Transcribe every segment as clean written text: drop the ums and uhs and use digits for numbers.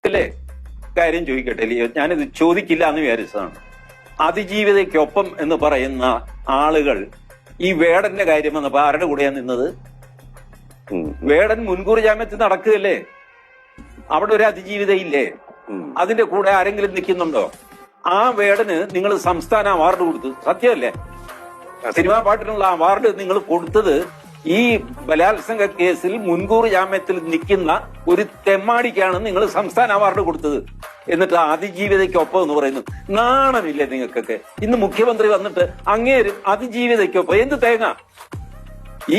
അല്ലേ? കാര്യം ചോദിക്കട്ടെ ലിയോ, ഞാനിത് ചോദിക്കില്ല എന്ന് വിചാരിച്ചതാണ്. അതിജീവിതയ്ക്കൊപ്പം എന്ന് പറയുന്ന ആളുകൾ ഈ വേടന്റെ കാര്യം വന്നപ്പോ ആരുടെ കൂടെയാ നിന്നത്? വേടൻ മുൻകൂർ ജാമ്യത്തിൽ നടക്കുകയല്ലേ? അവിടെ ഒരു അതിജീവിത ഇല്ലേ? അതിന്റെ കൂടെ ആരെങ്കിലും നിൽക്കുന്നുണ്ടോ? ആ വേടന് നിങ്ങൾ സംസ്ഥാന അവാർഡ് കൊടുത്തു, സത്യമല്ലേ? സിനിമാ പാട്ടിനുള്ള അവാർഡ് നിങ്ങൾ കൊടുത്തത് ഈ ബലാത്സംഗ കേസിൽ മുൻകൂർ ജാമ്യത്തിൽ നിൽക്കുന്ന ഒരു തെമ്മാടിക്കാണ് നിങ്ങൾ സംസ്ഥാന അവാർഡ് കൊടുത്തത്. എന്നിട്ട് അതിജീവിതയ്ക്കൊപ്പം എന്ന് പറയുന്നു. നാണമില്ലേ നിങ്ങൾക്കൊക്കെ? ഇന്ന് മുഖ്യമന്ത്രി വന്നിട്ട് അങ്ങേരും അതിജീവിതയ്ക്കൊപ്പം. എന്ത് തേങ്ങ?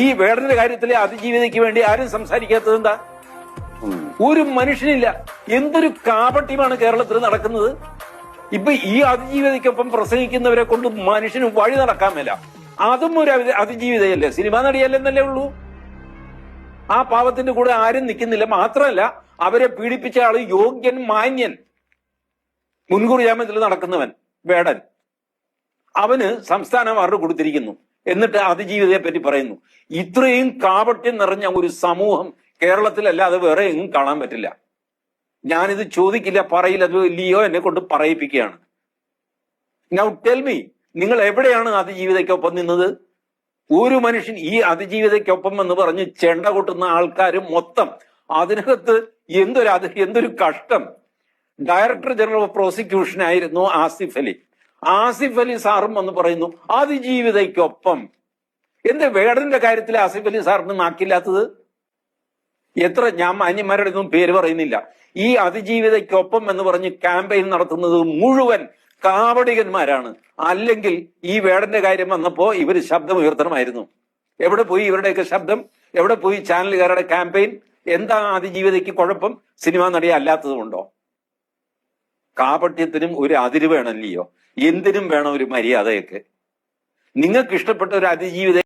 ഈ വേടന്റെ കാര്യത്തിലെ അതിജീവിതയ്ക്ക് വേണ്ടി ആരും സംസാരിക്കാത്തത് എന്താ? ഒരു മനുഷ്യനില്ല. എന്തൊരു കാപട്യമാണ് കേരളത്തിൽ നടക്കുന്നത്. ഇപ്പൊ ഈ അതിജീവിതയ്ക്കൊപ്പം പ്രസംഗിക്കുന്നവരെ കൊണ്ട് മനുഷ്യന് വഴി നടക്കാൻ മേല. അതും ഒരു അതിജീവിതയല്ലേ? സിനിമാ നടിയല്ലെന്നല്ലേ ഉള്ളൂ. ആ പാവത്തിന്റെ കൂടെ ആരും നിൽക്കുന്നില്ല. മാത്രമല്ല, അവരെ പീഡിപ്പിച്ച ആള് യോഗ്യൻ, മാന്യൻ, മുൻകൂർ ജാമ്യത്തിൽ നടക്കുന്നവൻ വേടൻ. അവന് സംസ്ഥാന അവാർഡ് കൊടുത്തിരിക്കുന്നു. എന്നിട്ട് അതിജീവിതയെ പറ്റി പറയുന്നു. ഇത്രയും കാപട്യം നിറഞ്ഞ ഒരു സമൂഹം കേരളത്തിലല്ലാതെ വേറെ എങ്ങും കാണാൻ പറ്റില്ല. ഞാനിത് ചോദിക്കില്ല, പറയില്ല. അത് ലിയോ എന്നെ കൊണ്ട് പറയിപ്പിക്കുകയാണ്. നൗ ടെൽ മീ, നിങ്ങൾ എവിടെയാണ് അതിജീവിതയ്ക്കൊപ്പം നിന്നത്? ഒരു മനുഷ്യൻ ഈ അതിജീവിതയ്ക്കൊപ്പം എന്ന് പറഞ്ഞ് ചെണ്ട കൊട്ടുന്ന ആൾക്കാർ മൊത്തം അതിനകത്ത് എന്തൊരു കഷ്ടം. ഡയറക്ടർ ജനറൽ ഓഫ് പ്രോസിക്യൂഷൻ ആയിരുന്നു ആസിഫ് അലി. ആസിഫ് അലി സാറും എന്ന് പറയുന്നു അതിജീവിതയ്ക്കൊപ്പം. എന്ത് വേടന്റെ കാര്യത്തിൽ ആസിഫ് അലി സാറിന് നാക്കില്ലാത്തത്? എത്ര, ഞാൻ മാന്യന്മാരുടെ ഒന്നും പേര് പറയുന്നില്ല. ഈ അതിജീവിതയ്ക്കൊപ്പം എന്ന് പറഞ്ഞ് ക്യാമ്പയിൻ നടത്തുന്നത് മുഴുവൻ കാവടികന്മാരാണ്. അല്ലെങ്കിൽ ഈ വേടന്റെ കാര്യം വന്നപ്പോ ഇവര് ശബ്ദം ഉയർത്തണമായിരുന്നു. എവിടെ പോയി ഇവരുടെയൊക്കെ ശബ്ദം? എവിടെ പോയി ചാനലുകാരുടെ ക്യാമ്പയിൻ? എന്താ അതിജീവിതയ്ക്ക് കുഴപ്പം? സിനിമാ നടിയെ അല്ലാത്തത് കൊണ്ടോ? കാപട്യത്തിനും ഒരു അതിര് വേണമല്ലയോ? എന്തിനും വേണം ഒരു മര്യാദയൊക്കെ. നിങ്ങൾക്ക് ഇഷ്ടപ്പെട്ട ഒരു അതിജീവിത